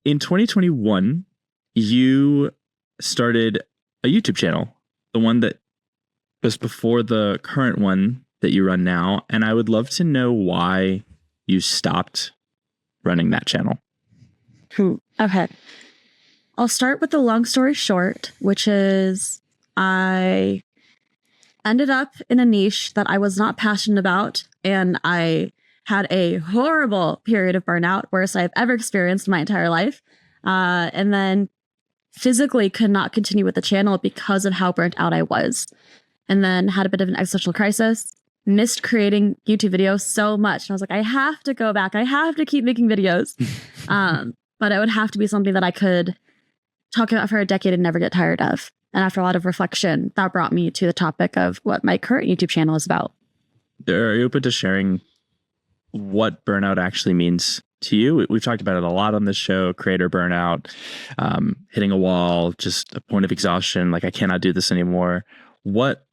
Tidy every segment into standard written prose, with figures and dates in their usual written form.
In 2021, you started a YouTube channel, the one that was before the current one that you run now. And I would love to know why you stopped running that channel. Okay. I'll start with the long story short, which is I ended up in a niche that I was not passionate about. And I had a horrible period of burnout, worst I've ever experienced in my entire life. And then physically could not continue with the channel because of how burnt out I was. And then had a bit of an existential crisis, missed creating YouTube videos so much. And I was like, I have to go back. I have to keep making videos. But it would have to be something that I could talk about for a decade and never get tired of. And after a lot of reflection, that brought me to the topic of what my current YouTube channel is about. Are you open to sharing what burnout actually means to you? We've talked about it a lot on this show, creator burnout, hitting a wall, just a point of exhaustion, like I cannot do this anymore. What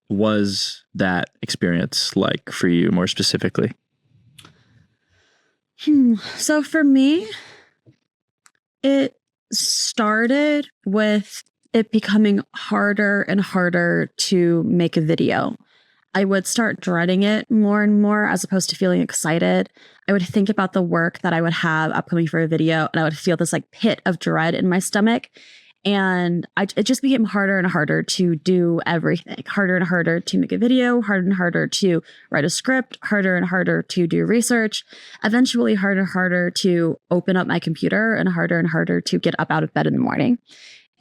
was that experience like for you more specifically? So for me, it started with it becoming harder and harder to make a video. I would start dreading it more and more as opposed to feeling excited. I would think about the work that I would have upcoming for a video, and I would feel this like pit of dread in my stomach. And it just became harder and harder to do everything, harder and harder to make a video, harder and harder to write a script, harder and harder to do research, eventually harder and harder to open up my computer, and harder to get up out of bed in the morning.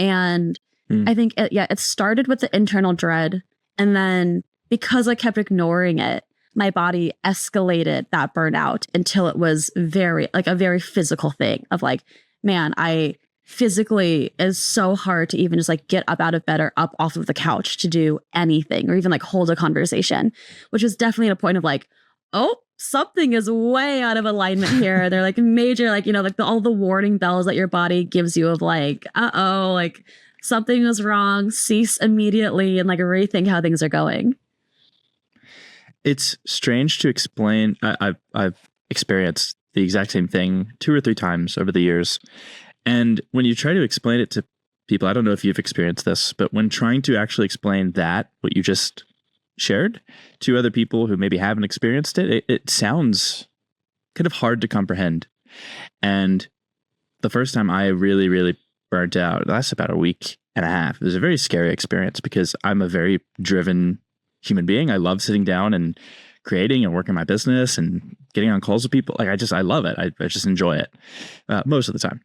And I think, it started with the internal dread. And then because I kept ignoring it, my body escalated that burnout until it was a very physical thing of like, man, I physically is so hard to even just like get up out of bed or up off of the couch to do anything or even like hold a conversation, which was definitely at a point of like, oh, something is way out of alignment here. They're like major, like, like all the warning bells that your body gives you of like, uh-oh, like something was wrong, cease immediately and like rethink how things are going. It's strange to explain. I've experienced the exact same thing 2 or 3 times over the years. And when you try to explain it to people, I don't know if you've experienced this, but when trying to actually explain what you just shared to other people who maybe haven't experienced it, it sounds kind of hard to comprehend. And the first time I really, really burnt out, that's about a week and a half. It was a very scary experience because I'm a very driven human being. I love sitting down and creating and working my business and getting on calls with people. Like I love it. I just enjoy it most of the time.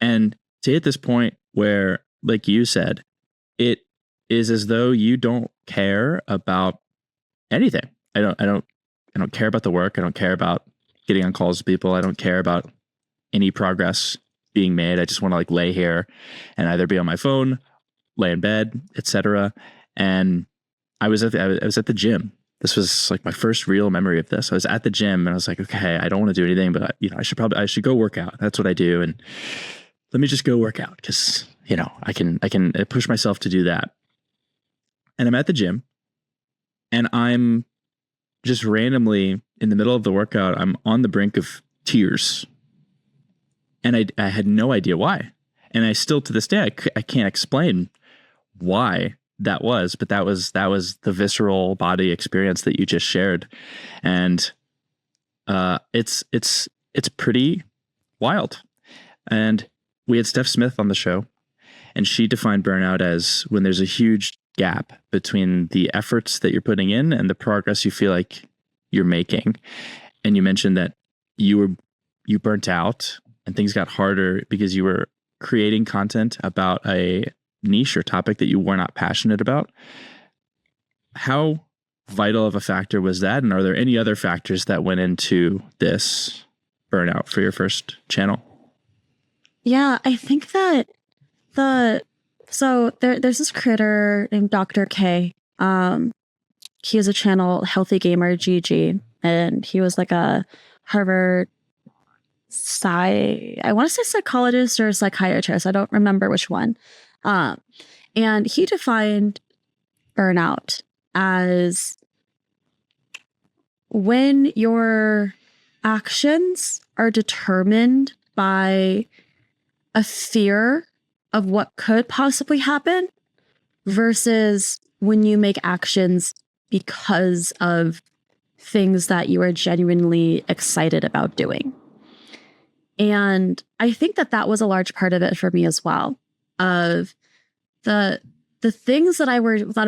And to hit this point where, like you said, it is as though you don't care about anything. I don't care about the work. I don't care about getting on calls with people. I don't care about any progress being made. I just want to like lay here and either be on my phone, lay in bed, etc. And I was at the gym. This was like my first real memory of this. I was at the gym and I was like, okay, I don't want to do anything, but I should go work out. That's what I do. And let me just go work out because, I can push myself to do that. And I'm at the gym and I'm just randomly in the middle of the workout, I'm on the brink of tears. And I had no idea why. And I still, to this day, I can't explain why that was, but that was the visceral body experience that you just shared. And it's pretty wild. And we had Steph Smith on the show, and she defined burnout as when there's a huge gap between the efforts that you're putting in and the progress you feel like you're making. And you mentioned that you burnt out and things got harder because you were creating content about a niche or topic that you were not passionate about. How vital of a factor was that? And are there any other factors that went into this burnout for your first channel? Yeah, I think that there's this creator named Dr. K. He has a channel, Healthy Gamer GG, and he was like a Harvard I want to say psychologist or psychiatrist. I don't remember which one. And he defined burnout as when your actions are determined by a fear of what could possibly happen versus when you make actions because of things that you are genuinely excited about doing. And I think that that was a large part of it for me as well, of the things that I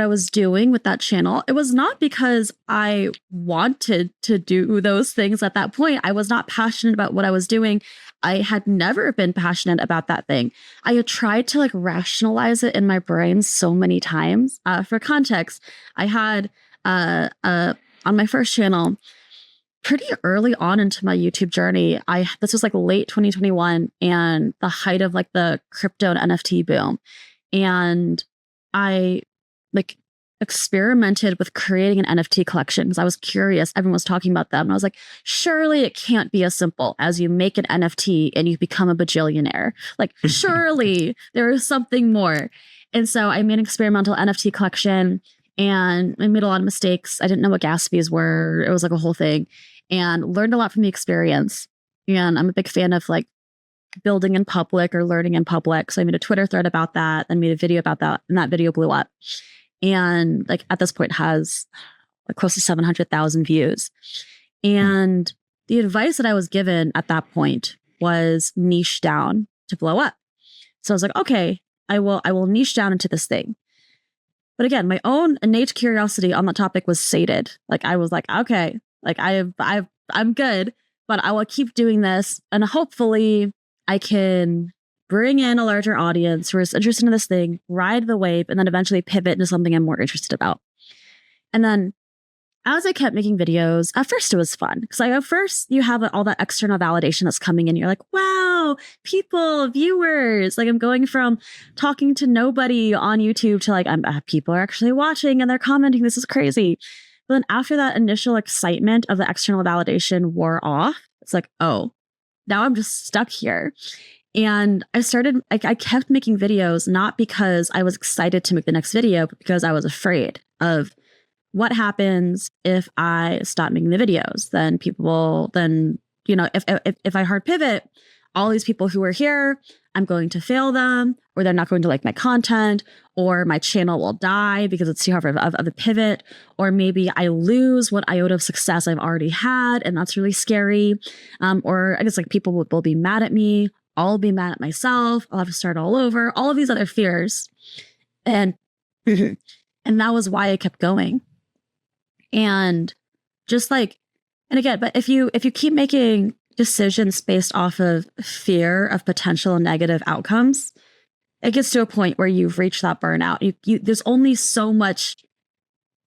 was doing with that channel. It was not because I wanted to do those things at that point. I was not passionate about what I was doing. I had never been passionate about that thing. I had tried to like rationalize it in my brain so many times. For context, I had on my first channel, pretty early on into my YouTube journey, this was like late 2021 and the height of like the crypto and NFT boom. And I like experimented with creating an NFT collection because I was curious. Everyone was talking about them. And I was like, surely it can't be as simple as you make an NFT and you become a bajillionaire. Like, surely there is something more. And so I made an experimental NFT collection and I made a lot of mistakes. I didn't know what gas fees were. It was like a whole thing, and learned a lot from the experience. And I'm a big fan of like building in public or learning in public. So I made a Twitter thread about that, then made a video about that, and that video blew up. And like at this point has like close to 700,000 views. And the advice that I was given at that point was niche down to blow up. So I was like, okay, I will niche down into this thing. But again, my own innate curiosity on the topic was sated. Like I was like, okay, like I'm good, but I will keep doing this, and hopefully I can bring in a larger audience who is interested in this thing, ride the wave, and then eventually pivot into something I'm more interested about. And then as I kept making videos, at first it was fun because like at first you have all that external validation that's coming in. You're like, wow, people, viewers. Like I'm going from talking to nobody on YouTube to like people are actually watching and they're commenting. This is crazy. But then after that initial excitement of the external validation wore off, it's like, oh, now I'm just stuck here. And I kept making videos, not because I was excited to make the next video, but because I was afraid of what happens if I stop making the videos. Then if I hard pivot, all these people who are here, I'm going to fail them, or they're not going to like my content, or my channel will die because it's too hard of a pivot, or maybe I lose what iota of success I've already had, and that's really scary. Or I guess like people will be mad at me. I'll be mad at myself. I'll have to start all over. All of these other fears, and that was why I kept going. And just like, and again, but if you keep making decisions based off of fear of potential negative outcomes, it gets to a point where you've reached that burnout. There's only so much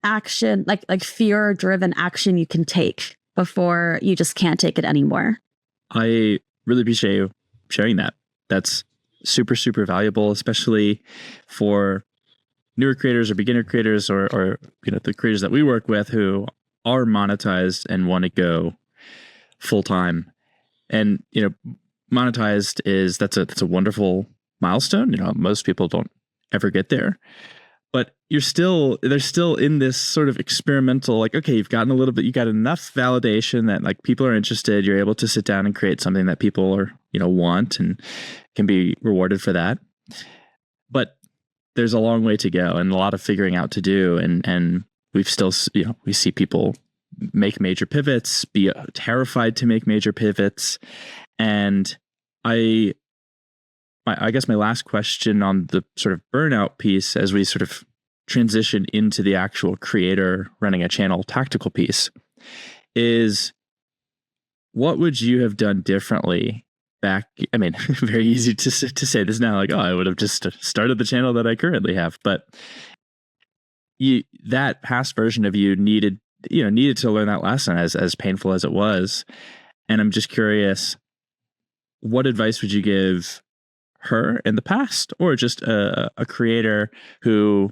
action, like fear-driven action you can take before you just can't take it anymore. I really appreciate you sharing that. That's super, super valuable, especially for newer creators or beginner creators or the creators that we work with who are monetized and want to go full time. And monetized that's a wonderful milestone. Most people don't ever get there, but they're still in this sort of experimental, like, okay, you got enough validation that like people are interested. You're able to sit down and create something that people are want and can be rewarded for that. But there's a long way to go and a lot of figuring out to do. And we've still, we see people make major pivots, be terrified to make major pivots. And I guess my last question on the sort of burnout piece, as we sort of transition into the actual creator running a channel tactical piece, is what would you have done differently back? I mean, very easy to say this now, like, oh, I would have just started the channel that I currently have. But that past version of you needed to learn that lesson, as painful as it was. And I'm just curious, what advice would you give her in the past, or just a creator who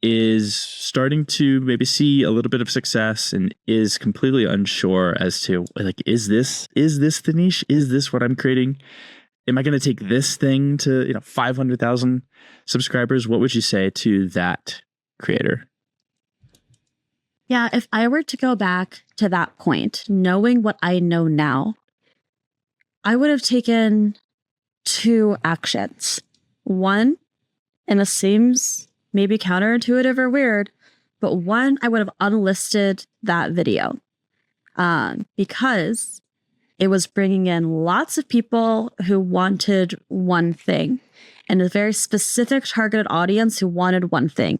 is starting to maybe see a little bit of success and is completely unsure as to like, is this the niche? Is this what I'm creating? Am I going to take this thing to 500,000 subscribers? What would you say to that creator? Yeah, if I were to go back to that point, knowing what I know now, I would have taken two actions. One, and this seems maybe counterintuitive or weird, but one, I would have unlisted that video because it was bringing in lots of people who wanted one thing and a very specific targeted audience who wanted one thing.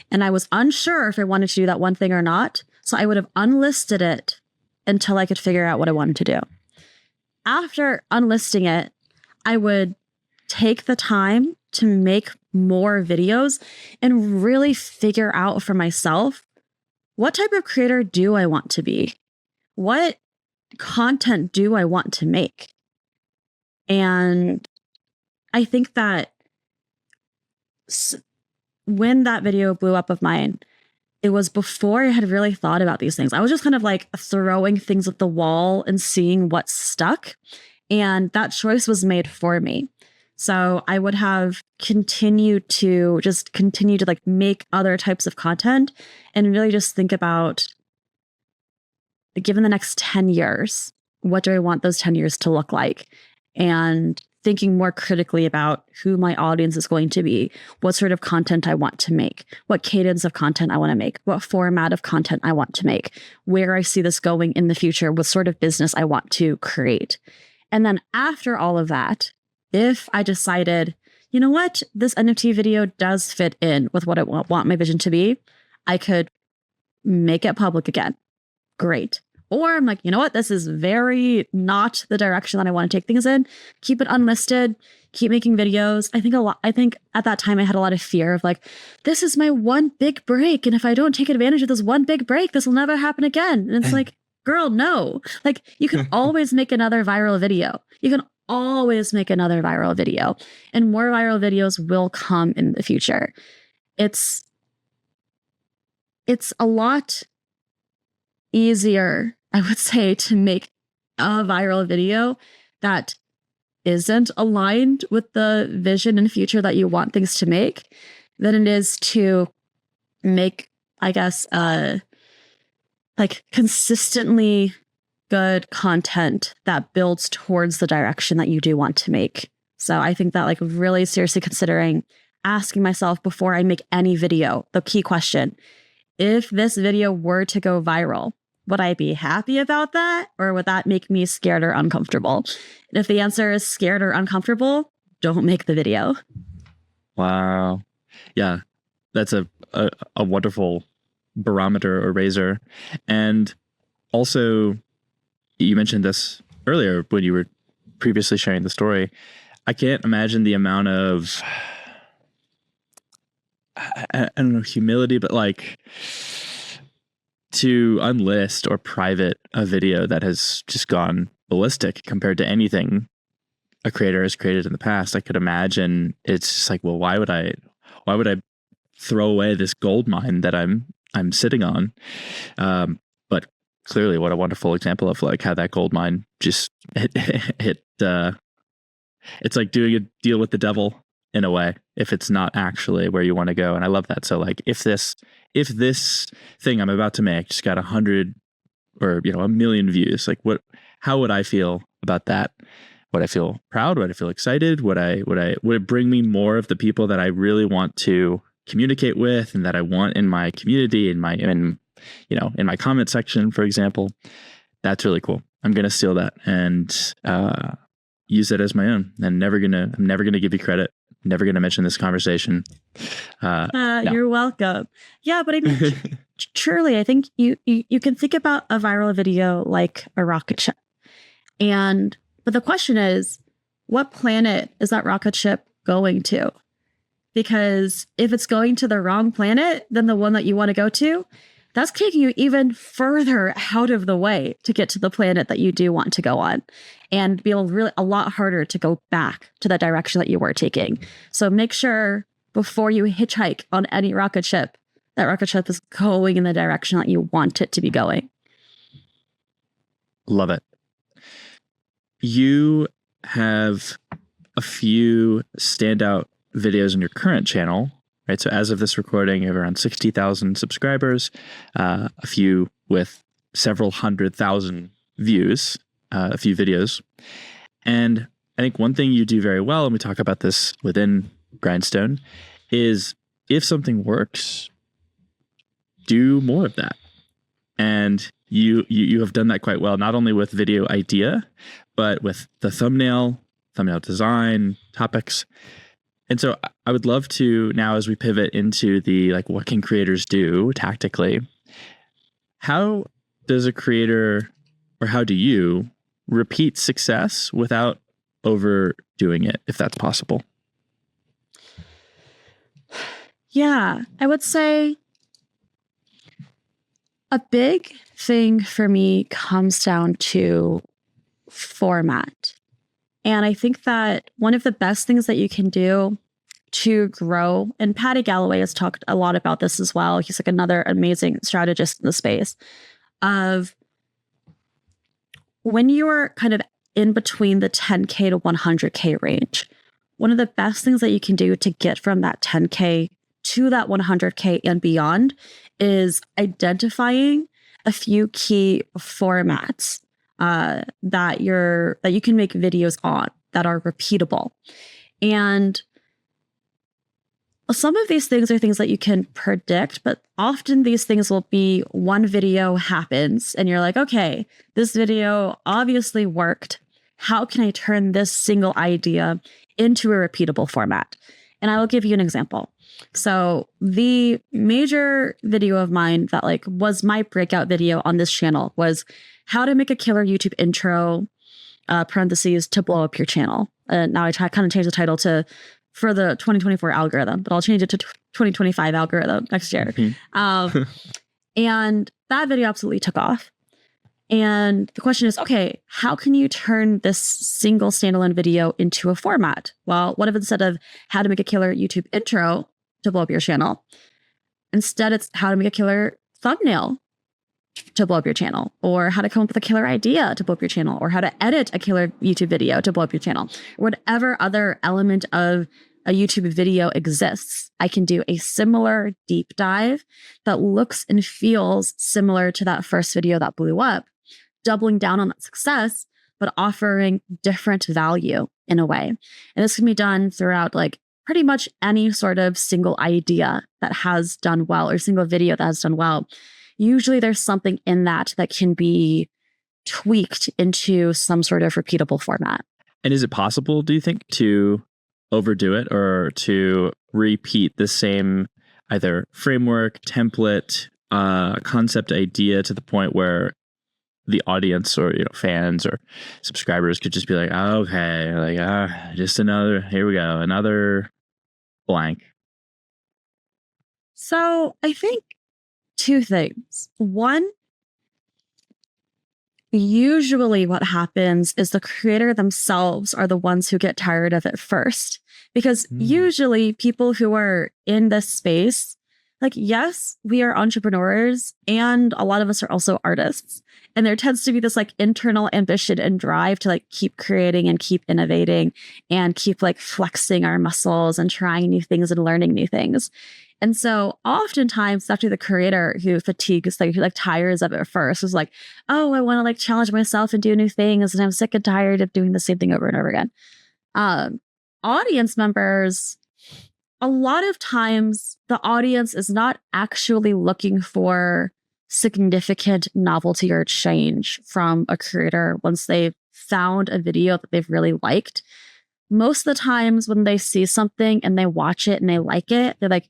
And I was unsure if I wanted to do that one thing or not. So I would have unlisted it until I could figure out what I wanted to do. After unlisting it, I would take the time to make more videos and really figure out for myself, what type of creator do I want to be? What content do I want to make? And I think that when that video blew up of mine, it was before I had really thought about these things. I was just kind of like throwing things at the wall and seeing what stuck. And that choice was made for me. So I would have continued to like make other types of content and really just think about, given the next 10 years, what do I want those 10 years to look like? And thinking more critically about who my audience is going to be, what sort of content I want to make, what cadence of content I want to make, what format of content I want to make, where I see this going in the future, what sort of business I want to create. And then after all of that, if I decided, you know what, this NFT video does fit in with what I want my vision to be, I could make it public again. Great. Or I'm like, you know what, this is very not the direction that I want to take things in. Keep it unlisted, keep making videos. I think at that time I had a lot of fear of like, this is my one big break. And if I don't take advantage of this one big break, this will never happen again. And it's like, girl, no. Like, you can always make another viral video. You can always make another viral video. And more viral videos will come in the future. It's a lot easier, I would say, to make a viral video that isn't aligned with the vision and future that you want things to make than it is to make, I guess, like consistently good content that builds towards the direction that you do want to make. So I think that, like, really seriously considering asking myself before I make any video, the key question, if this video were to go viral, would I be happy about that? Or would that make me scared or uncomfortable? And if the answer is scared or uncomfortable, don't make the video. Wow. Yeah, that's a wonderful barometer or razor. And also, you mentioned this earlier when you were previously sharing the story. I can't imagine the amount of, I don't know, humility, but like to unlist or private a video that has just gone ballistic compared to anything a creator has created in the past. I could imagine it's just like, well, why would I throw away this gold mine that I'm sitting on? But clearly, what a wonderful example of like how that gold mine just it's like doing a deal with the devil in a way, if it's not actually where you want to go. And I love that. So like, if this thing I'm about to make just got 100 or, you know, 1 million views, like how would I feel about that? Would I feel proud? Would I feel excited? Would it bring me more of the people that I really want to communicate with and that I want in my community, in my comment section, for example? That's really cool. I'm going to steal that and use it as my own. I'm never going to give you credit. Never going to mention this conversation. No. You're welcome. Yeah, but I mean, truly, I think you can think about a viral video like a rocket ship. But the question is, what planet is that rocket ship going to? Because if it's going to the wrong planet than the one that you want to go to, that's taking you even further out of the way to get to the planet that you do want to go on, and be a lot harder to go back to the direction that you were taking. So make sure before you hitchhike on any rocket ship, that rocket ship is going in the direction that you want it to be going. Love it. You have a few standout videos on your current channel, right? So as of this recording, you have around 60,000 subscribers, a few with several 100,000 views, a few videos. And I think one thing you do very well, and we talk about this within Grindstone, is if something works, do more of that. And you have done that quite well, not only with video idea, but with the thumbnail design, topics. And so I would love to now, as we pivot into the like, what can creators do tactically? How does a creator, or how do you repeat success without overdoing it, if that's possible? Yeah, I would say a big thing for me comes down to format. And I think that one of the best things that you can do to grow, and Patty Galloway has talked a lot about this as well. He's like another amazing strategist in the space of when you're kind of in between the 10K to 100K range. One of the best things that you can do to get from that 10K to that 100K and beyond is identifying a few key formats that you can make videos on that are repeatable. And some of these things are things that you can predict, but often these things will be one video happens and you're like, okay, this video obviously worked. How can I turn this single idea into a repeatable format? And I will give you an example. So the major video of mine that like was my breakout video on this channel was how to make a killer YouTube intro, parentheses, to blow up your channel. Now I kind of changed the title for the 2024 algorithm, but I'll change it to 2025 algorithm next year. Mm-hmm. And that video absolutely took off. And the question is, okay, how can you turn this single standalone video into a format? Well, what if instead of how to make a killer YouTube intro to blow up your channel, instead it's how to make a killer thumbnail to blow up your channel, or how to come up with a killer idea to blow up your channel, or how to edit a killer YouTube video to blow up your channel, or whatever other element of a YouTube video exists. I can do a similar deep dive that looks and feels similar to that first video that blew up, doubling down on that success, but offering different value in a way. And this can be done throughout like pretty much any sort of single idea that has done well, or single video that has done well. Usually there's something in that that can be tweaked into some sort of repeatable format. And is it possible, do you think, to overdo it or to repeat the same either framework, template, concept, idea to the point where the audience or fans or subscribers could just be like, oh, okay, like just another, here we go, another blank? So I think two things. One, usually what happens is the creator themselves are the ones who get tired of it first. Because usually people who are in this space, like, yes, we are entrepreneurs and a lot of us are also artists. And there tends to be this like internal ambition and drive to like keep creating and keep innovating and keep like flexing our muscles and trying new things and learning new things. And so oftentimes it's actually the creator who fatigues, like who like tires of it first, is like, oh, I want to like challenge myself and do new things. And I'm sick and tired of doing the same thing over and over again. Audience members, a lot of times the audience is not actually looking for significant novelty or change from a creator once they've found a video that they've really liked. Most of the times when they see something and they watch it and they like it, they're like,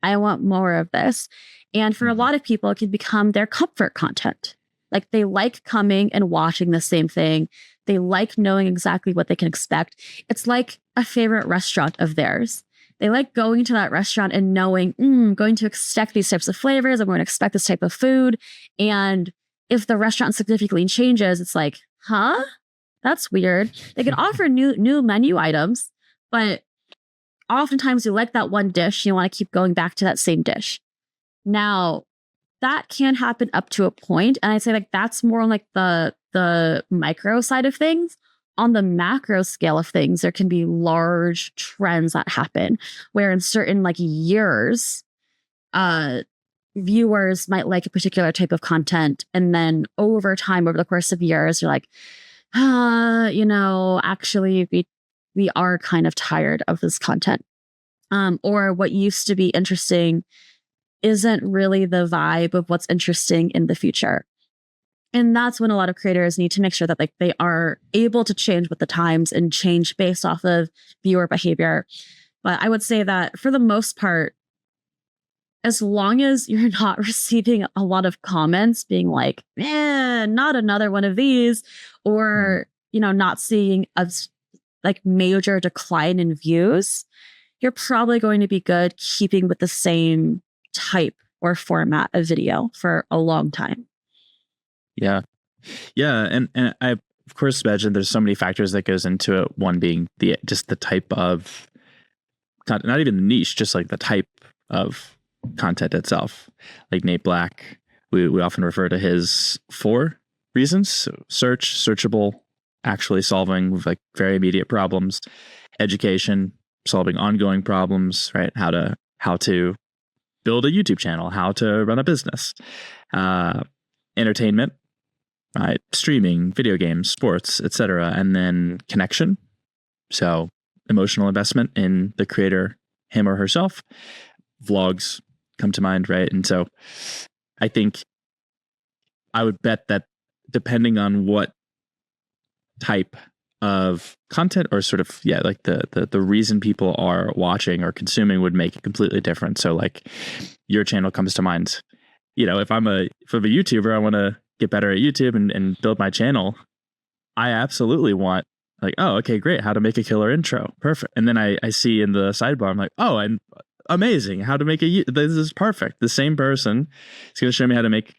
I want more of this. And for a lot of people, it can become their comfort content. Like they like coming and watching the same thing. They like knowing exactly what they can expect. It's like a favorite restaurant of theirs. They like going to that restaurant and knowing, I'm going to expect these types of flavors. I'm going to expect this type of food. And if the restaurant significantly changes, it's like, huh? That's weird. They can offer new menu items, but oftentimes you like that one dish. You want to keep going back to that same dish. Now, that can happen up to a point. And I'd say like that's more on like the micro side of things. On the macro scale of things, there can be large trends that happen where in certain like years, viewers might like a particular type of content. And then over time, over the course of years, you're like, actually we are kind of tired of this content. Or what used to be interesting isn't really the vibe of what's interesting in the future. And that's when a lot of creators need to make sure that like they are able to change with the times and change based off of viewer behavior. But I would say that for the most part, as long as you're not receiving a lot of comments being like, not another one of these, or, not seeing a like major decline in views, you're probably going to be good keeping with the same type or format of video for a long time. Yeah. Yeah. And I, of course, imagine there's so many factors that goes into it. One being just the type of content, not even the niche, just like the type of content itself. Like Nate Black, we often refer to his 4 reasons: so searchable, actually solving like very immediate problems, education, solving ongoing problems, right? How to build a YouTube channel, how to run a business, entertainment, right? Streaming, video games, sports, etc. And then connection. So emotional investment in the creator, him or herself. Vlogs come to mind, right? And so I think I would bet that depending on what type of content or sort of, like the reason people are watching or consuming would make it completely different. So like your channel comes to mind. If I'm a YouTuber, I want to get better at YouTube and build my channel. I absolutely want like, oh, okay, great. How to make a killer intro. Perfect. And then I see in the sidebar, I'm like, oh, and amazing. How to make this is perfect. The same person is going to show me how to make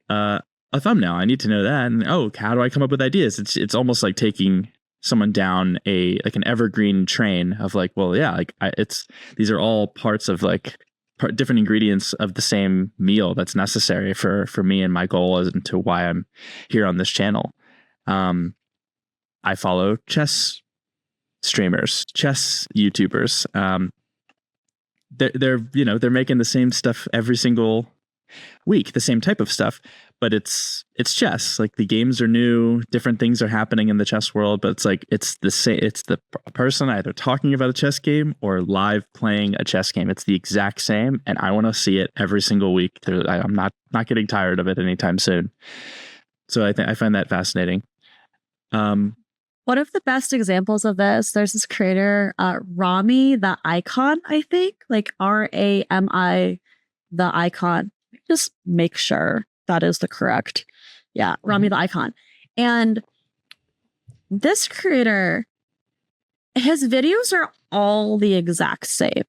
a thumbnail. I need to know that. And how do I come up with ideas? It's almost like taking someone down an evergreen train of like, well, yeah, like these are all parts of like different ingredients of the same meal that's necessary for me and my goal as to why I'm here on this channel. I follow chess streamers, chess YouTubers. They're making the same stuff every single week, the same type of stuff, but it's chess. Like the games are new, different things are happening in the chess world, but it's like it's the same. It's the person either talking about a chess game or live playing a chess game. It's the exact same, and I want to see it every single week. I'm not getting tired of it anytime soon. So I find that fascinating. One of the best examples of this, there's this creator, Rami the Icon, I think, like Rami the Icon. Just make sure that is the correct. Yeah, Rami the Icon. And this creator, his videos are all the exact same.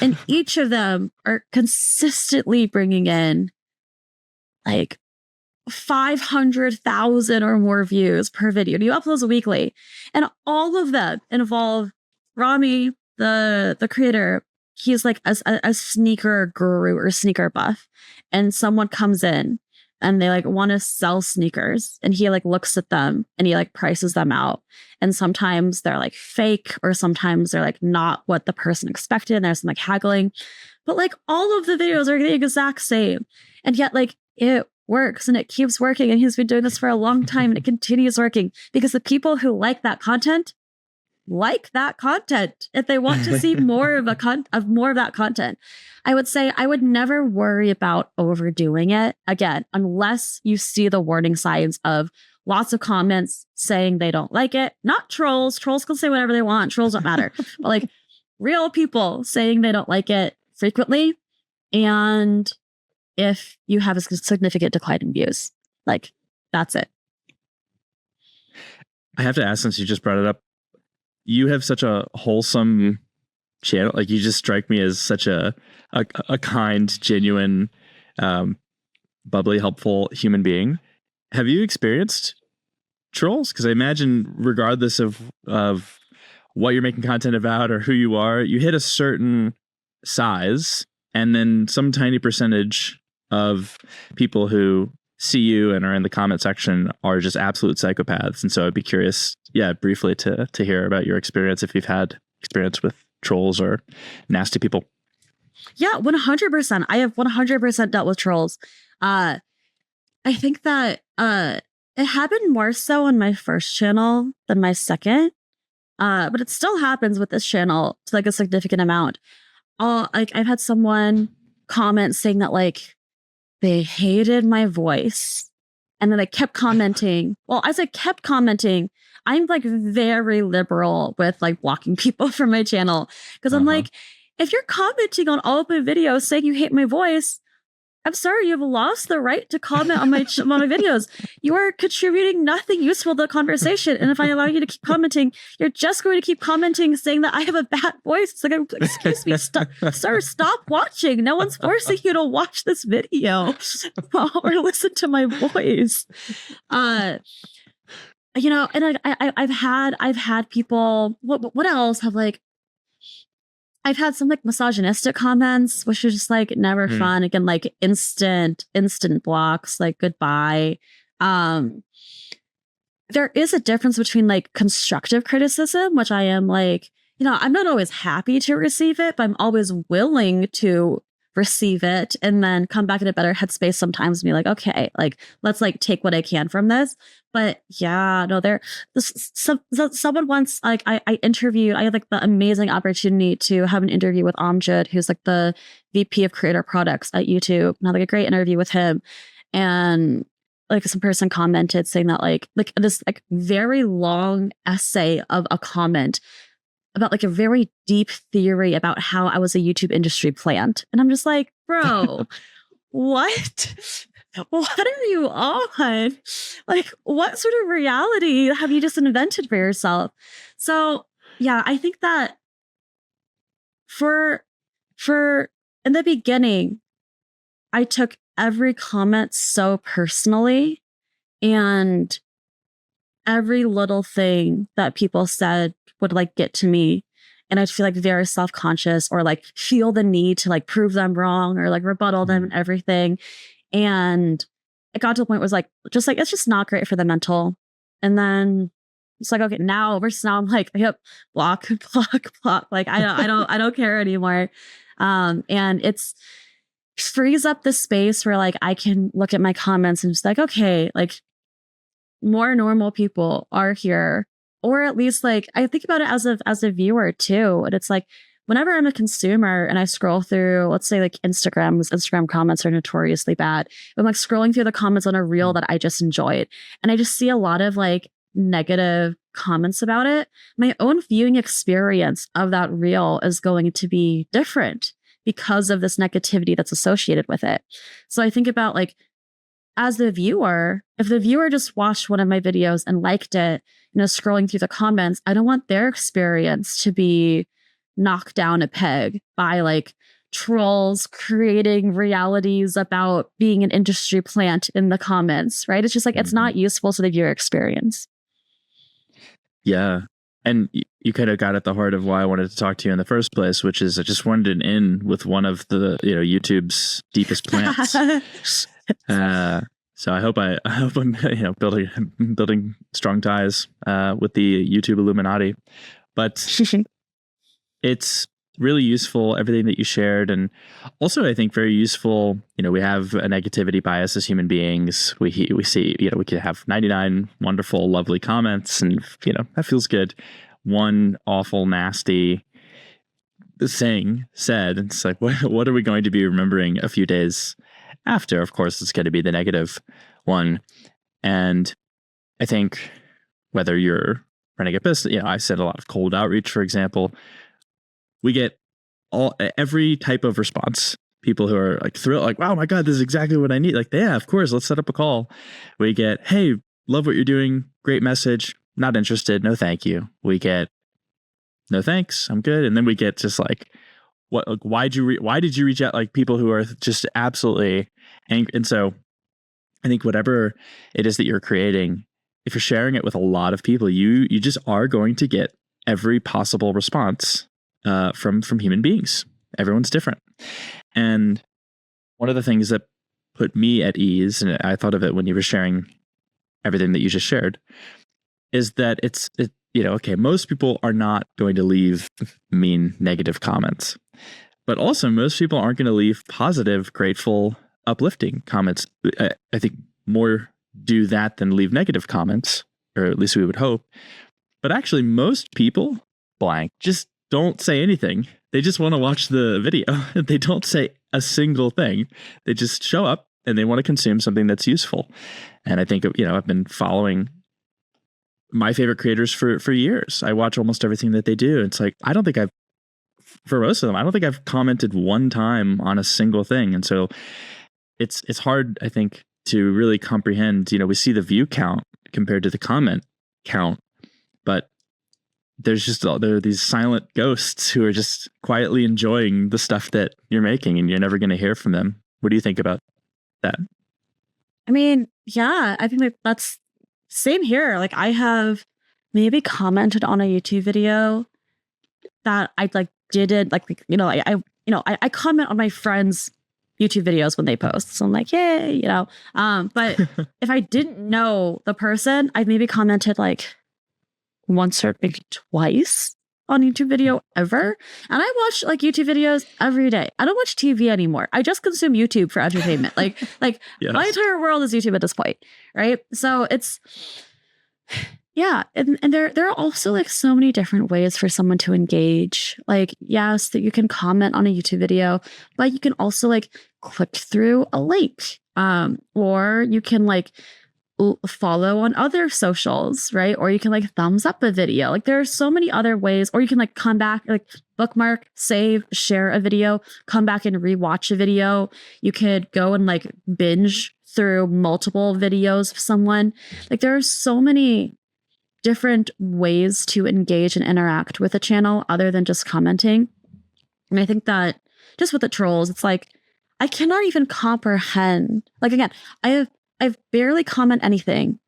And each of them are consistently bringing in like 500,000 or more views per video. And he uploads weekly. And all of them involve Rami, the creator. He's like a sneaker guru or sneaker buff. And someone comes in and they like want to sell sneakers. And he like looks at them and he like prices them out. And sometimes they're like fake or sometimes they're like not what the person expected. And there's some like haggling. But like all of the videos are the exact same. And yet like it works and it keeps working. And he's been doing this for a long time and it continues working because the people who like that content like that content. If they want to see more of more of that content, I would say I would never worry about overdoing it again, unless you see the warning signs of lots of comments saying they don't like it. Not trolls. Trolls can say whatever they want. Trolls don't matter. But like real people saying they don't like it frequently. And if you have a significant decline in views, like that's it. I have to ask, since you just brought it up, you have such a wholesome channel. Like you just strike me as such a kind, genuine, bubbly, helpful human being. Have you experienced trolls? Because I imagine regardless of what you're making content about or who you are, you hit a certain size and then some tiny percentage of people who see you and are in the comment section are just absolute psychopaths. And so I'd be curious, briefly to hear about your experience, if you've had experience with trolls or nasty people. Yeah, 100%. I have 100% dealt with trolls. I think that It happened more so on my first channel than my second. But it still happens with this channel to like a significant amount. Like I've had someone comment saying that like they hated my voice, and then they kept commenting. Well, as I kept commenting, I'm like very liberal with like blocking people from my channel because I'm like, if you're commenting on all of my videos saying you hate my voice, I'm sorry, you've lost the right to comment on my on my videos. You are contributing nothing useful to the conversation. And if I allow you to keep commenting, you're just going to keep commenting saying that I have a bad voice. It's like, excuse me, sir, stop watching. No one's forcing you to watch this video or listen to my voice. You know, and I've had people. What else have like? I've had some like misogynistic comments, which are just like never fun. Again, like instant blocks, like goodbye. There is a difference between like constructive criticism, which I am like, you know, I'm not always happy to receive it, but I'm always willing to receive it and then come back in a better headspace sometimes and be like, okay, like let's like take what I can from this. But yeah, no, someone once, like I had like the amazing opportunity to have an interview with Amjad, who's like the VP of creator products at YouTube. And I had like a great interview with him. And like some person commented saying that like this like very long essay of a comment about like a very deep theory about how I was a YouTube industry plant. And I'm just like, bro, what? What are you on? Like, what sort of reality have you just invented for yourself? So yeah, I think that for in the beginning, I took every comment so personally, and every little thing that people said would like get to me, and I'd feel like very self-conscious or like feel the need to like prove them wrong or like rebuttal them and everything. And it got to a point where it was like, just like, it's just not great for the mental. And then it's like, okay, now I'm like, yep, block. Like I don't care anymore. And it's frees up the space where like I can look at my comments and just like, okay, like more normal people are here. Or at least like I think about it as a viewer too. And it's like whenever I'm a consumer and I scroll through, let's say like Instagram comments are notoriously bad. I'm like scrolling through the comments on a reel that I just enjoyed, and I just see a lot of like negative comments about it. My own viewing experience of that reel is going to be different because of this negativity that's associated with it. So I think about like, as the viewer, if the viewer just watched one of my videos and liked it, you know, scrolling through the comments, I don't want their experience to be knocked down a peg by like trolls creating realities about being an industry plant in the comments, right? It's just like, it's not useful to the viewer experience. Yeah. And you kind of got at the heart of why I wanted to talk to you in the first place, which is I just wanted to in with one of the, you know, YouTube's deepest plants. So I hope I'm, you know, building strong ties with the YouTube Illuminati. But it's really useful, everything that you shared, and also I think very useful. You know, we have a negativity bias as human beings. We see, you know, we can have 99 wonderful, lovely comments, and you know that feels good. One awful, nasty thing said, it's like, what are we going to be remembering a few days after? Of course, it's going to be the negative one. And I think whether you're running a business, you know, I said a lot of cold outreach, for example, we get every type of response. People who are like thrilled, like, wow, my God, this is exactly what I need. Like, yeah, of course, let's set up a call. We get, hey, love what you're doing. Great message. Not interested. No, thank you. We get, no, thanks. I'm good. And then we get just like, what, like, why did you reach out? Like people who are just absolutely angry. And so I think whatever it is that you're creating, if you're sharing it with a lot of people, you just are going to get every possible response from human beings. Everyone's different. And one of the things that put me at ease, and I thought of it when you were sharing everything that you just shared, is that it's you know, okay, most people are not going to leave mean, negative comments, but also most people aren't going to leave positive, grateful, uplifting comments. I think more do that than leave negative comments, or at least we would hope. But actually, most people just don't say anything. They just want to watch the video. They don't say a single thing. They just show up and they want to consume something that's useful. And I think, I've been following my favorite creators for years. I watch almost everything that they do. It's like, for most of them, I don't think I've commented one time on a single thing. And so it's hard, I think, to really comprehend. We see the view count compared to the comment count, but there are these silent ghosts who are just quietly enjoying the stuff that you're making, and you're never going to hear from them. What do you think about that? I mean, yeah, I think that's same here. Like, I have maybe commented on a YouTube video that I didn't I comment on my friends' YouTube videos when they post. So I'm like, yay, but if I didn't know the person, I maybe commented once or maybe twice on YouTube video ever. And I watch YouTube videos every day. I don't watch TV anymore. I just consume YouTube for entertainment. Yes. My entire world is YouTube at this point, right? So it's, yeah. And there are also so many different ways for someone to engage. Yes, that you can comment on a YouTube video, but you can also click through a link, or you can follow on other socials, right? Or you can thumbs up a video. There are so many other ways. Or you can come back, bookmark, save, share a video, come back and rewatch a video. You could go and binge through multiple videos of someone. There are so many different ways to engage and interact with a channel other than just commenting. And I think that just with the trolls, it's I cannot even comprehend. Again, I've barely comment anything.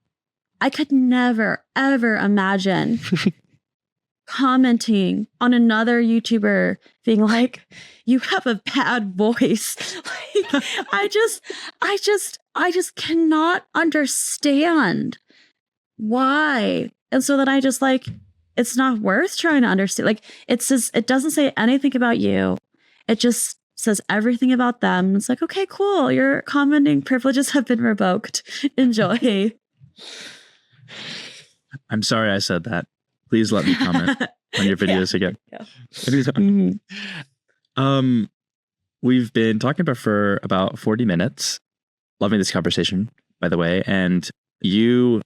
I could never, ever imagine commenting on another YouTuber being you have a bad voice. I just cannot understand why. And so then I just it's not worth trying to understand. It says, it doesn't say anything about you. It just says everything about them. It's okay, cool. Your commenting privileges have been revoked. Enjoy. I'm sorry I said that. Please let me comment on your videos again. Yeah. Mm-hmm. We've been talking about for about 40 minutes. Loving this conversation, by the way. And you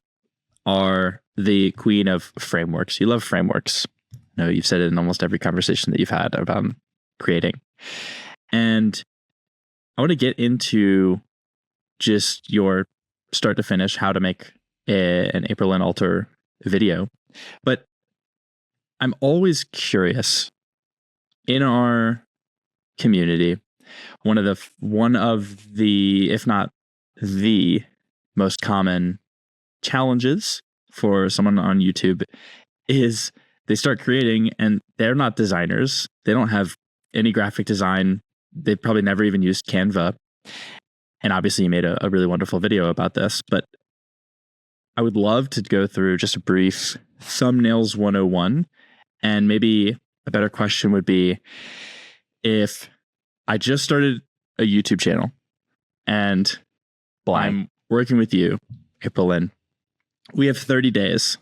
are the queen of frameworks. You love frameworks. You've said it in almost every conversation that you've had about creating. And I want to get into just your start to finish, how to make an Aprilynne Alter video. But I'm always curious, in our community, one of the, if not the most common challenges for someone on YouTube is they start creating and they're not designers. They don't have any graphic design. They've probably never even used Canva. And obviously you made a really wonderful video about this, but I would love to go through just a brief thumbnails 101. And maybe a better question would be, if I just started a YouTube channel and I'm working with you, Aprilynne, we have 30 days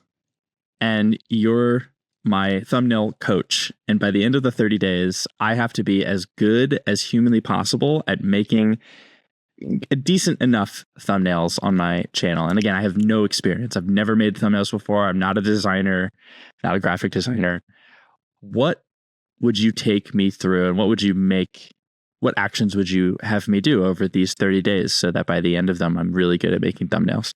and you're my thumbnail coach. And by the end of the 30 days, I have to be as good as humanly possible at making a decent enough thumbnails on my channel. And again, I have no experience. I've never made thumbnails before. I'm not a designer, not a graphic designer. What would you take me through, and what actions would you have me do over these 30 days so that by the end of them, I'm really good at making thumbnails?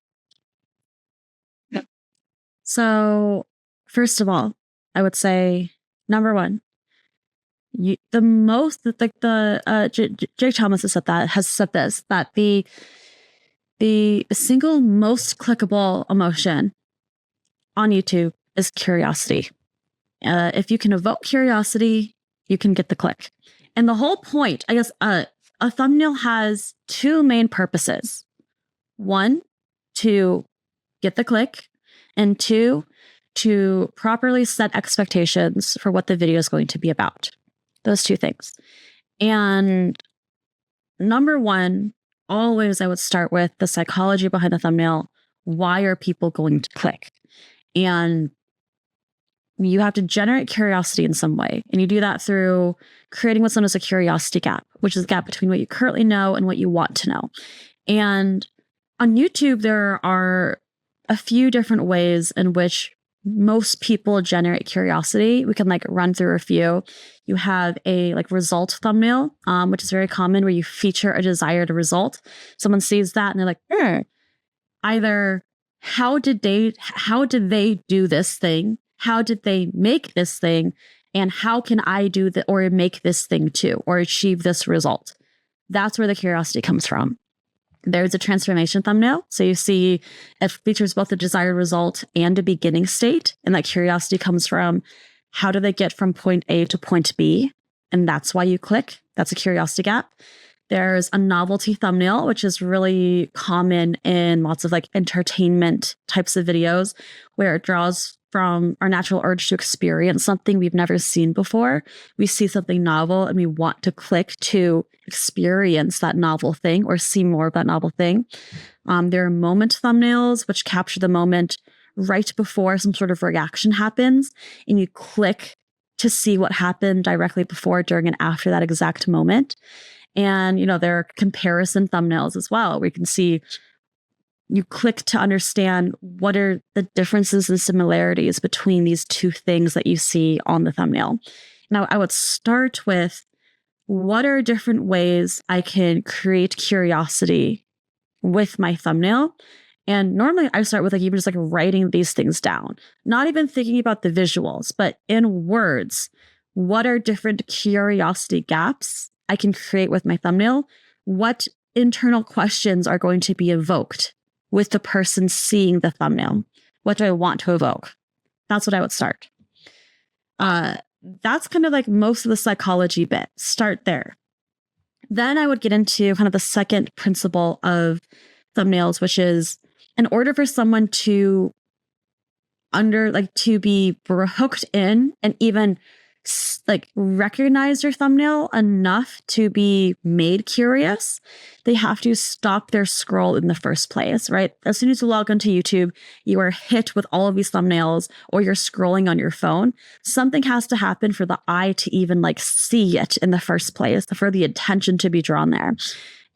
So first of all, I would say, number one, Jake Thomas has said this, that the single most clickable emotion on YouTube is curiosity. If you can evoke curiosity, you can get the click. And the whole point, I guess, a thumbnail has two main purposes. One, to get the click, and two, to properly set expectations for what the video is going to be about. Those two things. And number one, always I would start with the psychology behind the thumbnail. Why are people going to click? And you have to generate curiosity in some way. And you do that through creating what's known as a curiosity gap, which is a gap between what you currently know and what you want to know. And on YouTube, there are a few different ways in which most people generate curiosity. We can like run through a few. You have a like result thumbnail, which is very common, where you feature a desired result. Someone sees that and they're like, either how did they do this thing? How did they make this thing? And how can I do that or make this thing too, or achieve this result? That's where the curiosity comes from. There's a transformation thumbnail. So you see it features both the desired result and a beginning state. And that curiosity comes from how do they get from point A to point B? And that's why you click. That's a curiosity gap. There's a novelty thumbnail, which is really common in lots of like entertainment types of videos, where it draws from our natural urge to experience something we've never seen before. We see something novel and we want to click to experience that novel thing or see more of that novel thing. There are moment thumbnails, which capture the moment right before some sort of reaction happens, and you click to see what happened directly before, during, and after that exact moment. And, there are comparison thumbnails as well, where you can see, you click to understand what are the differences and similarities between these two things that you see on the thumbnail. Now, I would start with, what are different ways I can create curiosity with my thumbnail? And normally I start with like even just like writing these things down, not even thinking about the visuals, but in words, what are different curiosity gaps I can create with my thumbnail? What internal questions are going to be evoked with the person seeing the thumbnail? What do I want to evoke? That's what I would start. That's kind of like most of the psychology bit. Start there. Then I would get into kind of the second principle of thumbnails, which is, in order for someone to be hooked in and even like recognize your thumbnail enough to be made curious, they have to stop their scroll in the first place, right? As soon as you log onto YouTube, you are hit with all of these thumbnails, or you're scrolling on your phone. Something has to happen for the eye to even like see it in the first place, for the attention to be drawn there.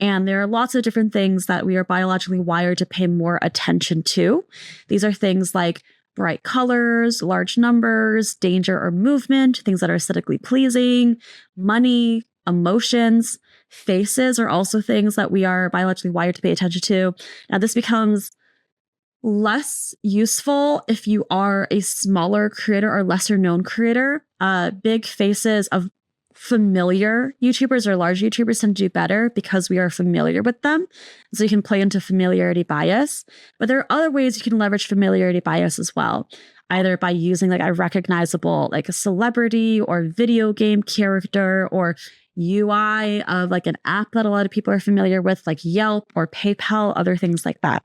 And there are lots of different things that we are biologically wired to pay more attention to. These are things like bright colors, large numbers, danger or movement, things that are aesthetically pleasing, money, emotions. Faces are also things that we are biologically wired to pay attention to. Now, this becomes less useful if you are a smaller creator or lesser known creator. Big faces of familiar YouTubers or large YouTubers tend to do better because we are familiar with them. So you can play into familiarity bias. But there are other ways you can leverage familiarity bias as well, either by using like a recognizable, like a celebrity or video game character or UI of like an app that a lot of people are familiar with, like Yelp or PayPal, other things like that.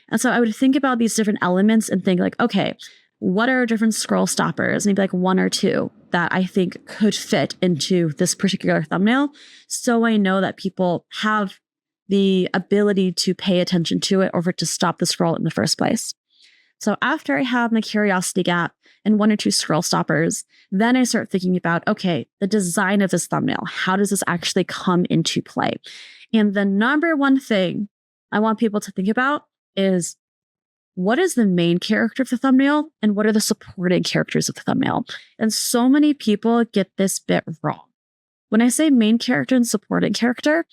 And so I would think about these different elements and think like, okay, what are different scroll stoppers? Maybe like one or two that I think could fit into this particular thumbnail. So I know that people have the ability to pay attention to it or for it to stop the scroll in the first place. So after I have my curiosity gap and one or two scroll stoppers, then I start thinking about, okay, the design of this thumbnail. How does this actually come into play? And the number one thing I want people to think about is, what is the main character of the thumbnail and what are the supporting characters of the thumbnail? And so many people get this bit wrong. When I say main character and supporting character,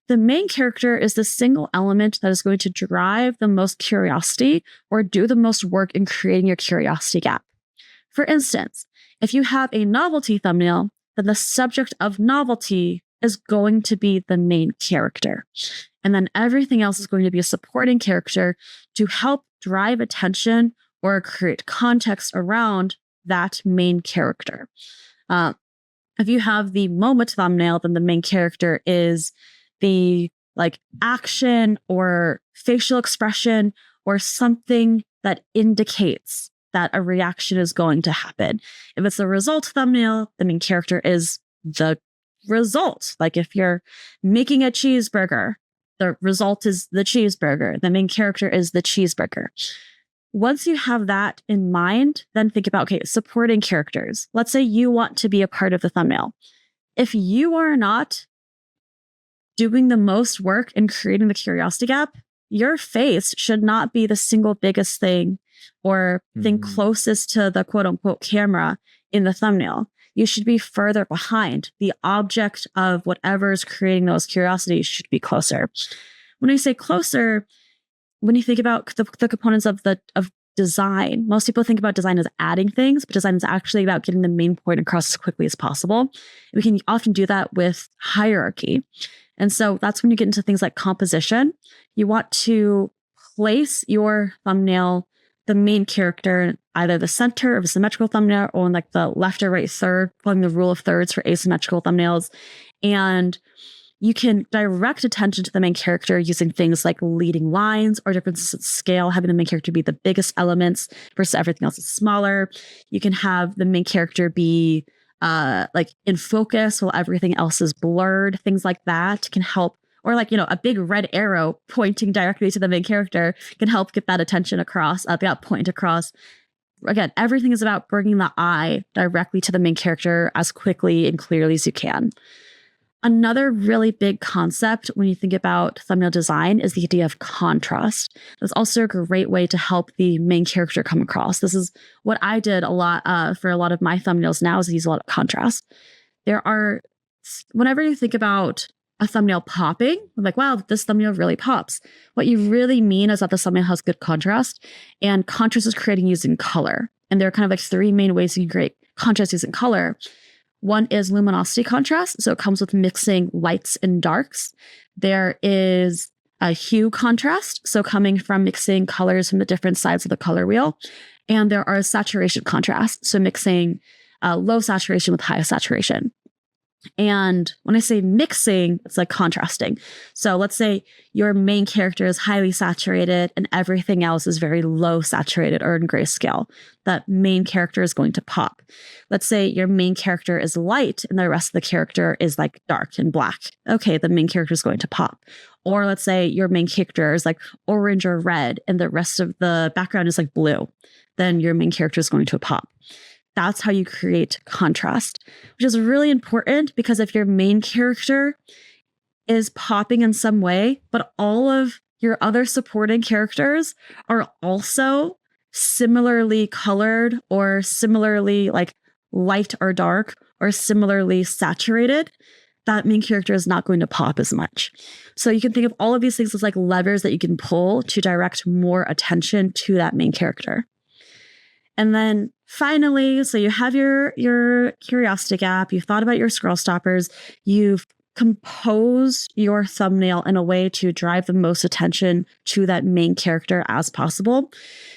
the main character is the single element that is going to drive the most curiosity or do the most work in creating your curiosity gap. For instance, if you have a novelty thumbnail, then the subject of novelty is going to be the main character. And then everything else is going to be a supporting character to help drive attention or create context around that main character. If you have the moment thumbnail, then the main character is the like action or facial expression or something that indicates that a reaction is going to happen. If it's a result thumbnail, the main character is the result. Like if you're making a cheeseburger, the result is the cheeseburger. The main character is the cheeseburger. Once you have that in mind, then think about, okay, supporting characters. Let's say you want to be a part of the thumbnail. If you are not doing the most work in creating the curiosity gap, your face should not be the single biggest thing or thing closest to the quote unquote camera in the thumbnail. You should be further behind. The object of whatever is creating those curiosities should be closer. When I say closer, when you think about the components of design, most people think about design as adding things, but design is actually about getting the main point across as quickly as possible. And we can often do that with hierarchy. And so that's when you get into things like composition. You want to place your thumbnail, the main character, either the center of a symmetrical thumbnail or in like the left or right third, following the rule of thirds for asymmetrical thumbnails. And you can direct attention to the main character using things like leading lines or differences in scale, having the main character be the biggest elements versus everything else is smaller. You can have the main character be like in focus while everything else is blurred. Things like that can help. Or like, a big red arrow pointing directly to the main character can help get that attention across, that point across. Again, everything is about bringing the eye directly to the main character as quickly and clearly as you can. Another really big concept when you think about thumbnail design is the idea of contrast. That's also a great way to help the main character come across. This is what I did a lot for a lot of my thumbnails now, is I use a lot of contrast. Whenever you think about a thumbnail popping, I'm like, wow, this thumbnail really pops. What you really mean is that the thumbnail has good contrast, and contrast is creating using color. And there are kind of like three main ways you can create contrast using color. One is luminosity contrast. So it comes with mixing lights and darks. There is a hue contrast. So coming from mixing colors from the different sides of the color wheel. And there are saturation contrast. So mixing low saturation with high saturation. And when I say mixing, it's like contrasting. So let's say your main character is highly saturated and everything else is very low saturated or in grayscale. That main character is going to pop. Let's say your main character is light and the rest of the character is like dark and black. Okay, the main character is going to pop. Or let's say your main character is like orange or red and the rest of the background is like blue. Then your main character is going to pop. That's how you create contrast, which is really important because if your main character is popping in some way, but all of your other supporting characters are also similarly colored or similarly like light or dark or similarly saturated, that main character is not going to pop as much. So you can think of all of these things as like levers that you can pull to direct more attention to that main character. And then finally, so you have your curiosity gap, you've thought about your scroll stoppers, you've composed your thumbnail in a way to drive the most attention to that main character as possible.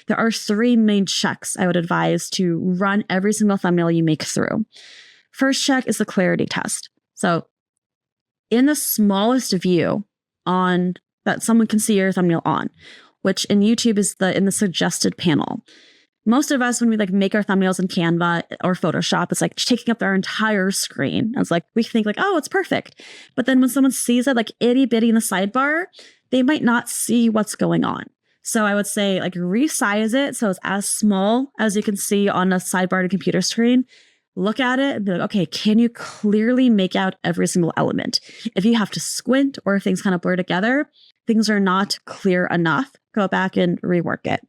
There are three main checks I would advise to run every single thumbnail you make through. First check is the clarity test. So in the smallest view on that someone can see your thumbnail on, which in YouTube is in the suggested panel. Most of us, when we like make our thumbnails in Canva or Photoshop, it's like taking up our entire screen. And it's like, we think like, oh, it's perfect. But then when someone sees it like itty bitty in the sidebar, they might not see what's going on. So I would say like resize it so it's as small as you can see on a sidebar to a computer screen. Look at it and be like, okay, can you clearly make out every single element? If you have to squint or if things kind of blur together, things are not clear enough, go back and rework it.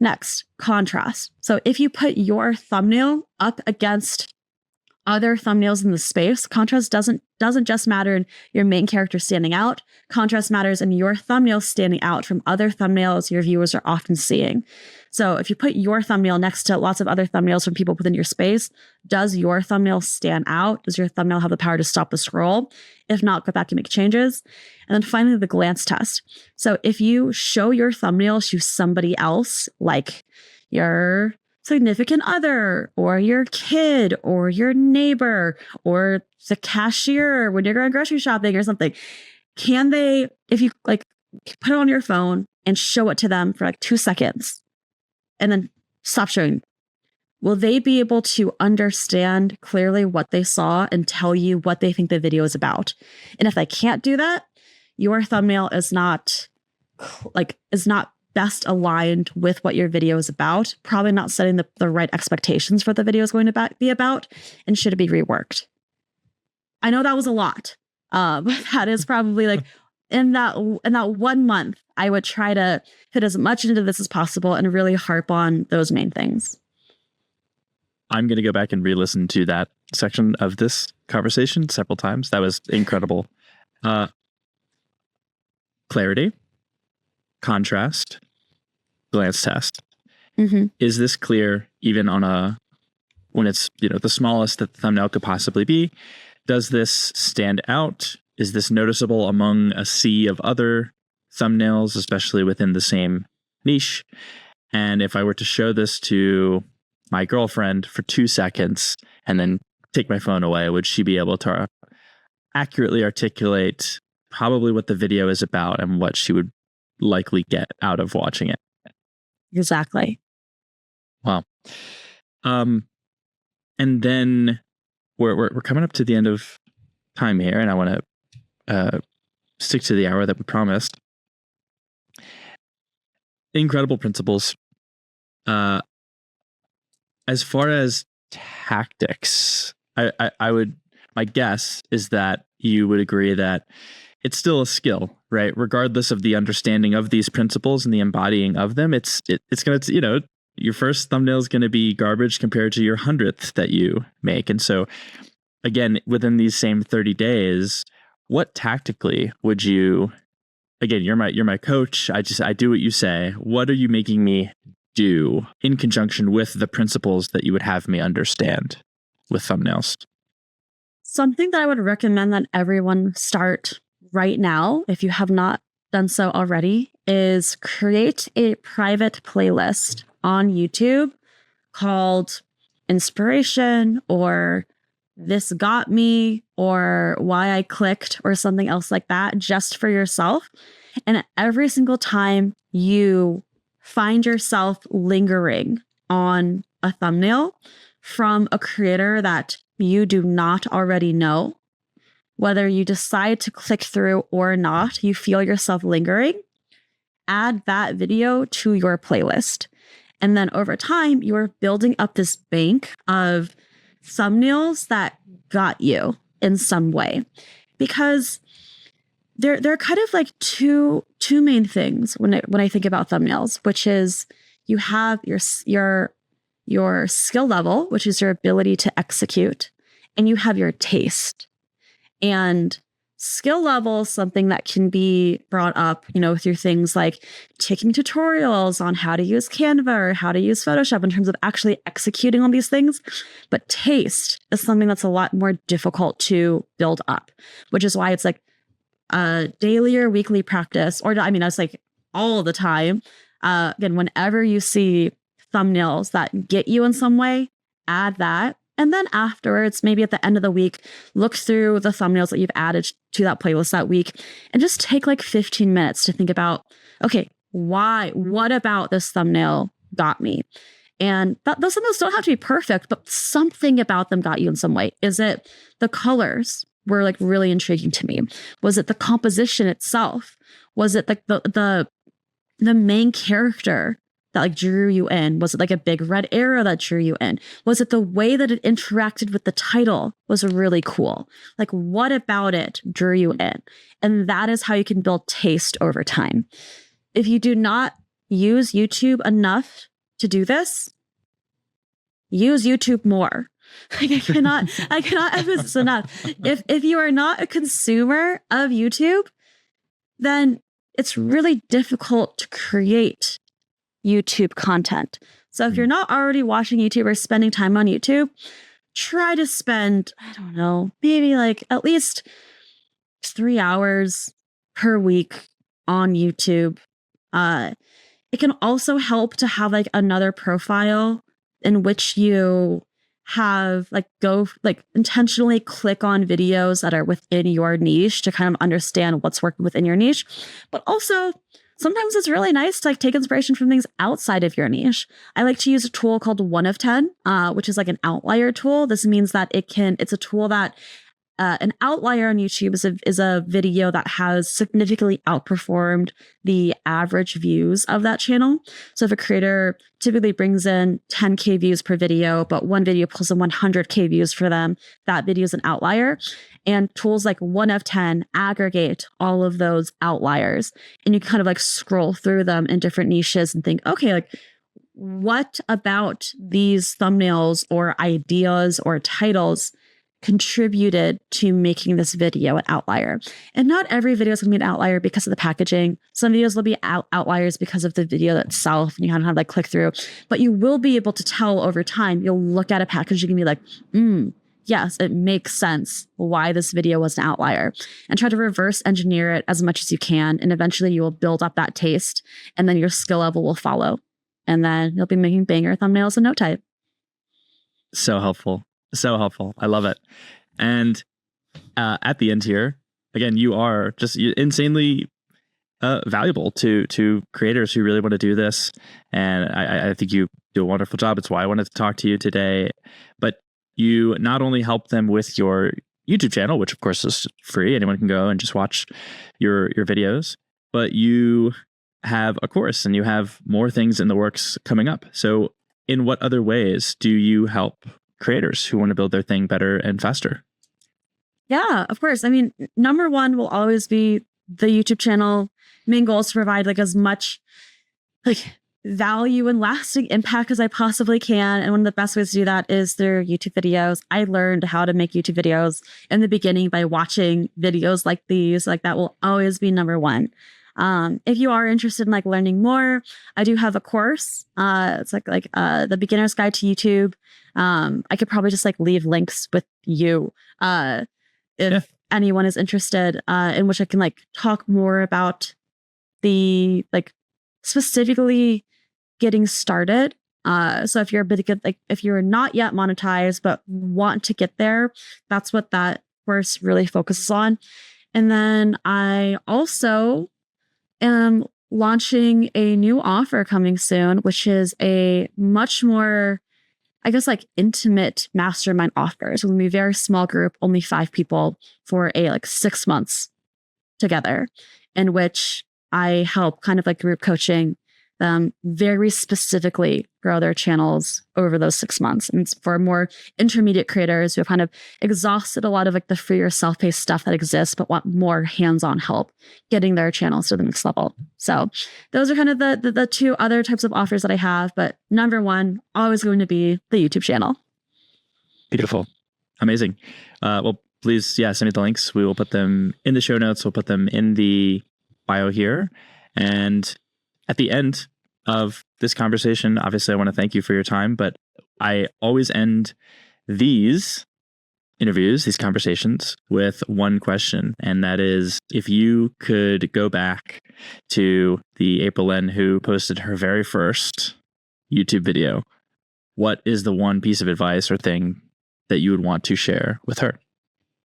Next, contrast. So if you put your thumbnail up against other thumbnails in the space, contrast doesn't just matter in your main character standing out. Contrast matters in your thumbnail standing out from other thumbnails your viewers are often seeing. So if you put your thumbnail next to lots of other thumbnails from people within your space, does your thumbnail stand out? Does your thumbnail have the power to stop the scroll? If not, go back and make changes. And then finally, the glance test. So if you show your thumbnail to somebody else, like your significant other or your kid or your neighbor or the cashier when you're going grocery shopping or something, can they, if you like put it on your phone and show it to them for like 2 seconds and then stop showing, will they be able to understand clearly what they saw and tell you what they think the video is about? And if they can't do that, your thumbnail is not best aligned with what your video is about, probably not setting the right expectations for what the video is going to be about, and should it be reworked? I know that was a lot. That is probably like in that 1 month, I would try to fit as much into this as possible and really harp on those main things. I'm going to go back and re-listen to that section of this conversation several times. That was incredible. Clarity, contrast, glance test. Mm-hmm. Is this clear even on when it's, the smallest that the thumbnail could possibly be? Does this stand out? Is this noticeable among a sea of other thumbnails, especially within the same niche? And if I were to show this to my girlfriend for 2 seconds and then take my phone away, would she be able to accurately articulate probably what the video is about and what she would likely get out of watching it? Exactly. Wow. And then we're coming up to the end of time here, and I want to stick to the hour that we promised. Incredible principles. As far as tactics, my guess is that you would agree that it's still a skill, right? Regardless of the understanding of these principles and the embodying of them, it's going to, your first thumbnail is going to be garbage compared to your 100th that you make. And so again, within these same 30 days, what tactically would you, again, you're my coach. I do what you say. What are you making me do in conjunction with the principles that you would have me understand with thumbnails? Something that I would recommend that everyone start right now, if you have not done so already, is create a private playlist on YouTube called Inspiration or This Got Me or Why I Clicked or something else like that, just for yourself. And every single time you find yourself lingering on a thumbnail from a creator that you do not already know, whether you decide to click through or not, you feel yourself lingering, add that video to your playlist. And then over time, you're building up this bank of thumbnails that got you in some way. Because there are kind of like two main things when I think about thumbnails, which is you have your skill level, which is your ability to execute, and you have your taste. And skill level is something that can be brought up, through things like taking tutorials on how to use Canva or how to use Photoshop in terms of actually executing on these things. But taste is something that's a lot more difficult to build up, which is why it's like a daily or weekly practice, or I was like all the time. Again, whenever you see thumbnails that get you in some way, add that. And then afterwards, maybe at the end of the week, look through the thumbnails that you've added to that playlist that week and just take like 15 minutes to think about, okay, what about this thumbnail got me? And those thumbnails don't have to be perfect, but something about them got you in some way. Is it the colors were like really intriguing to me? Was it the composition itself? Was it like the main character that like drew you in? Was it like a big red arrow that drew you in? Was it the way that it interacted with the title was really cool? Like what about it drew you in? And that is how you can build taste over time. If you do not use YouTube enough to do this, use YouTube more. Like I cannot emphasize enough. If you are not a consumer of YouTube, then it's really difficult to create YouTube content. So if you're not already watching YouTube or spending time on YouTube, try to spend, I don't know, maybe like at least 3 hours per week on YouTube. It can also help to have like another profile in which you have intentionally click on videos that are within your niche to kind of understand what's working within your niche. But also sometimes it's really nice to like take inspiration from things outside of your niche. I like to use a tool called 1 of 10, which is like an outlier tool. This means that it's a tool that an outlier on YouTube is a video that has significantly outperformed the average views of that channel. So if a creator typically brings in 10K views per video, but one video pulls in 100K views for them, that video is an outlier. And tools like 1F10 aggregate all of those outliers. And you kind of like scroll through them in different niches and think, okay, like what about these thumbnails or ideas or titles contributed to making this video an outlier? And not every video is going to be an outlier because of the packaging. Some videos will be outliers because of the video itself, and you kind of have like click through. But you will be able to tell over time. You'll look at a packaging and be like, yes, it makes sense why this video was an outlier, and try to reverse engineer it as much as you can. And eventually you will build up that taste, and then your skill level will follow. And then you'll be making banger thumbnails in no time. So helpful. So helpful. I love it. And at the end here, again, you are just insanely valuable to creators who really want to do this. And I think you do a wonderful job. It's why I wanted to talk to you today. But you not only help them with your YouTube channel, which of course is free, anyone can go and just watch your videos, but you have a course and you have more things in the works coming up. So in what other ways do you help creators who want to build their thing better and faster? Yeah, of course. I mean, number one will always be the YouTube channel. Main goal is to provide like as much like value and lasting impact as I possibly can. And one of the best ways to do that is through YouTube videos. I learned how to make YouTube videos in the beginning by watching videos like these. Like that will always be number one. If you are interested in like learning more, I do have a course. It's like the beginner's guide to YouTube. I could probably just like leave links with you if anyone is interested, in which I can like talk more about the like specifically getting started. So if you're a bit good, like if you're not yet monetized but want to get there, that's what that course really focuses on. And then I also am launching a new offer coming soon, which is a much more, I guess, like intimate mastermind offer. So we'll be a very small group, only 5 people for like 6 months together, in which I help kind of like group coaching them very specifically grow their channels over those 6 months. And it's for more intermediate creators who have kind of exhausted a lot of like the free or self-paced stuff that exists, but want more hands-on help getting their channels to the next level. So those are kind of the 2 other types of offers that I have. But number one, always going to be the YouTube channel. Beautiful. Amazing. Well, please, send me the links. We will put them in the show notes. We'll put them in the bio here. And at the end of this conversation, obviously, I want to thank you for your time, but I always end these interviews, these conversations, with one question. And that is, if you could go back to the Aprilynne who posted her very first YouTube video, what is the one piece of advice or thing that you would want to share with her?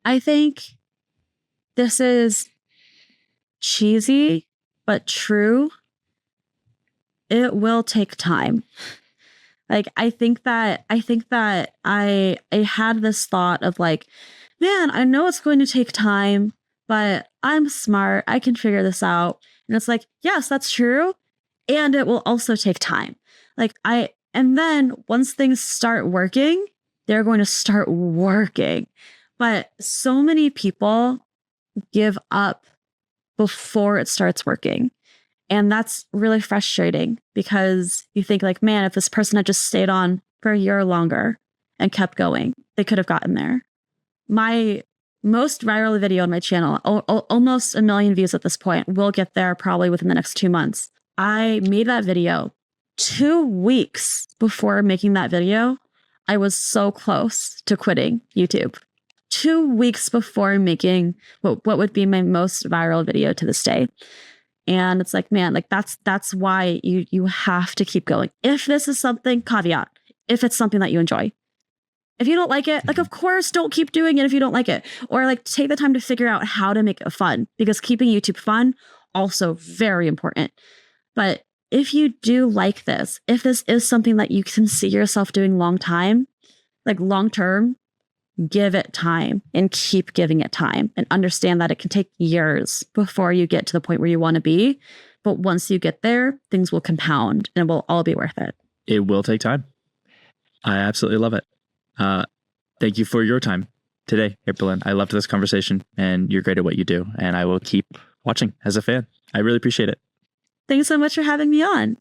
I think this is cheesy, but true. It will take time. Like, I think that I had this thought of like, man, I know it's going to take time, but I'm smart. I can figure this out. And it's like, yes, that's true. And it will also take time. And then once things start working, they're going to start working. But so many people give up before it starts working. And that's really frustrating because you think like, man, if this person had just stayed on for a year longer and kept going, they could have gotten there. My most viral video on my channel, almost 1 million views at this point, will get there probably within the next 2 months. I made that video 2 weeks before making that video. I was so close to quitting YouTube. 2 weeks before making what would be my most viral video to this day. And it's like, man, like that's why you have to keep going. If this is something, caveat, if it's something that you enjoy. If you don't like it, like, of course, don't keep doing it if you don't like it. Or like take the time to figure out how to make it fun, because keeping YouTube fun, also very important. But if you do like this, if this is something that you can see yourself doing long term, give it time and keep giving it time and understand that it can take years before you get to the point where you want to be. But once you get there, things will compound and it will all be worth it. It will take time. I absolutely love it. Thank you for your time today, Aprilynne. I loved this conversation and you're great at what you do. And I will keep watching as a fan. I really appreciate it. Thanks so much for having me on.